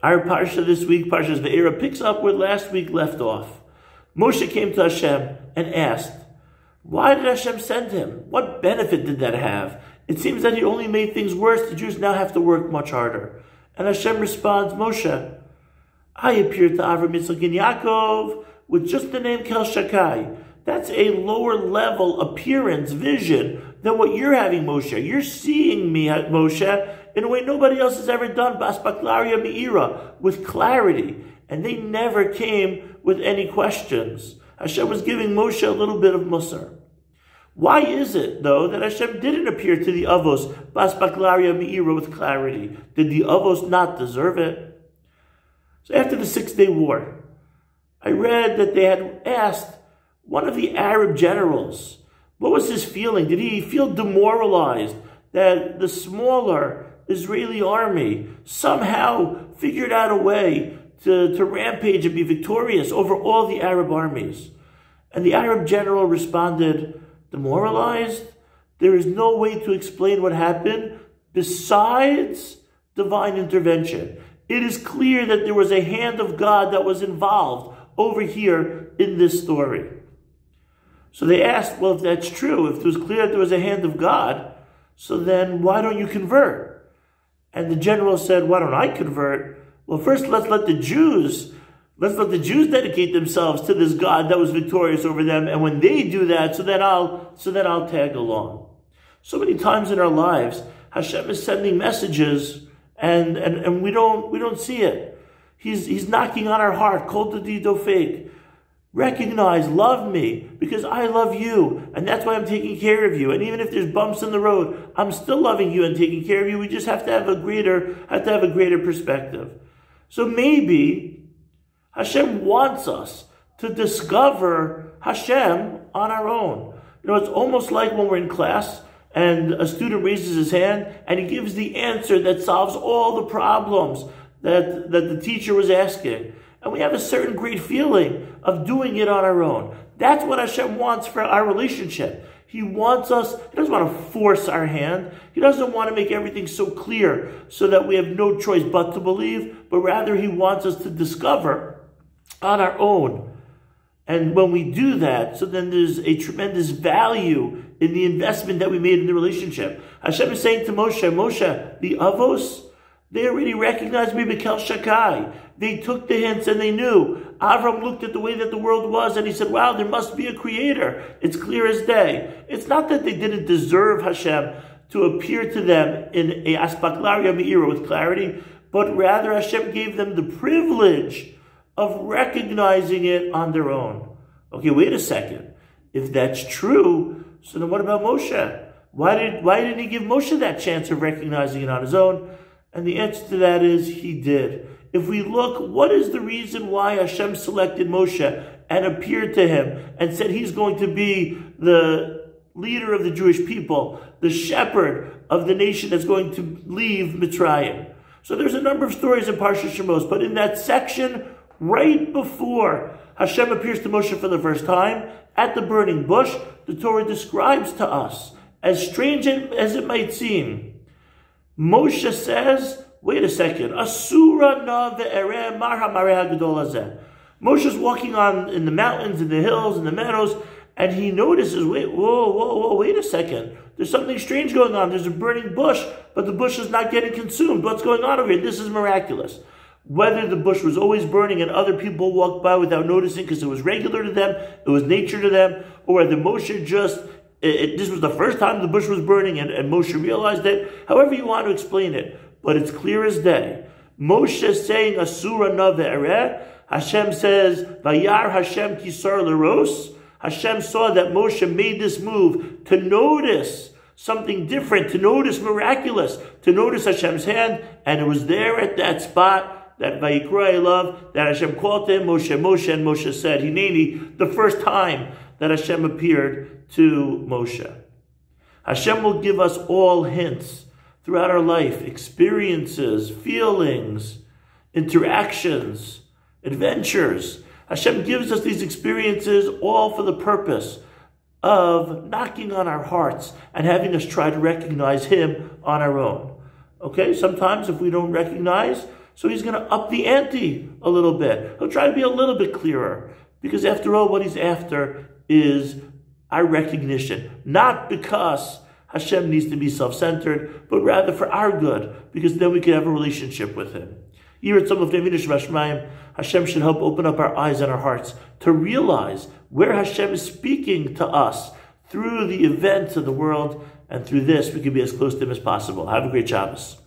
Our Parsha this week, Parshas Ve'era, picks up where last week left off. Moshe came to Hashem and asked, why did Hashem send him? What benefit did that have? It seems that he only made things worse. The Jews now have to work much harder. And Hashem responds, Moshe, I appeared to Avram, Yitzchak, and Yaakov with just the name Kel Shakai. That's a lower level appearance, vision, than what you're having, Moshe. You're seeing me, Moshe, in a way nobody else has ever done, Baspaklaria Me'ira, with clarity. And they never came with any questions. Hashem was giving Moshe a little bit of musar. Why is it, though, that Hashem didn't appear to the Avos, Baspaklaria Me'ira, with clarity? Did the Avos not deserve it? So after the 6-day war, I read that they had asked one of the Arab generals, what was his feeling? Did he feel demoralized that the smaller Israeli army somehow figured out a way to rampage and be victorious over all the Arab armies? And the Arab general responded, demoralized? There is no way to explain what happened besides divine intervention. It is clear that there was a hand of God that was involved over here in this story. So they asked, well, if that's true, if it was clear that there was a hand of God, so then why don't you convert? And the general said, why don't I convert? Well, first let's let the Jews dedicate themselves to this God that was victorious over them, and when they do that, so then I'll tag along. So many times in our lives, Hashem is sending messages and we don't see it. He's knocking on our heart, kol tadido fake. Recognize, love me, because I love you, and that's why I'm taking care of you. And even if there's bumps in the road, I'm still loving you and taking care of you. We just have to have a greater perspective. So maybe Hashem wants us to discover Hashem on our own. You know, it's almost like when we're in class and a student raises his hand and he gives the answer that solves all the problems that the teacher was asking. And we have a certain great feeling of doing it on our own. That's what Hashem wants for our relationship. He wants us, He doesn't want to force our hand. He doesn't want to make everything so clear so that we have no choice but to believe, but rather He wants us to discover on our own. And when we do that, so then there's a tremendous value in the investment that we made in the relationship. Hashem is saying to Moshe, the Avos, they already recognized me, Bekel Shakai. They took the hints and they knew. Avram looked at the way that the world was and he said, wow, there must be a creator. It's clear as day. It's not that they didn't deserve Hashem to appear to them in a Aspaklaria Me'ira with clarity, but rather Hashem gave them the privilege of recognizing it on their own. Okay, wait a second. If that's true, so then what about Moshe? Why didn't He give Moshe that chance of recognizing it on his own? And the answer to that is He did. If we look, what is the reason why Hashem selected Moshe and appeared to him and said he's going to be the leader of the Jewish people, the shepherd of the nation that's going to leave Mitzrayim? So there's a number of stories in Parshas Shemos, but in that section, right before Hashem appears to Moshe for the first time, at the burning bush, the Torah describes to us, as strange as it might seem, Moshe says, wait a second, Asura na ve'ereh mar ha'mareh ha'gadol hazeh. Moshe's walking in the mountains, in the hills, in the meadows, and he notices, wait a second. There's something strange going on. There's a burning bush, but the bush is not getting consumed. What's going on over here? This is miraculous. Whether the bush was always burning and other people walked by without noticing because it was regular to them, it was nature to them, or whether Moshe this was the first time the bush was burning and Moshe realized it. However you want to explain it, but it's clear as day. Moshe saying Asura na ve'ereh. Hashem says Vayar Hashem kisar leros. Hashem saw that Moshe made this move to notice something different, to notice miraculous, to notice Hashem's hand, and it was there at that spot that Vayikra Elav, that Hashem called to him Moshe, and Moshe said Hineni, the first time that Hashem appeared to Moshe. Hashem will give us all hints throughout our life, experiences, feelings, interactions, adventures. Hashem gives us these experiences all for the purpose of knocking on our hearts and having us try to recognize Him on our own. Okay, sometimes if we don't recognize, So he's going to up the ante a little bit. He'll try to be a little bit clearer. Because after all, what he's after is our recognition. Not because Hashem needs to be self-centered, but rather for our good. Because then we can have a relationship with him. Hashem should help open up our eyes and our hearts to realize where Hashem is speaking to us through the events of the world, and through this we can be as close to him as possible. Have a great Shabbos.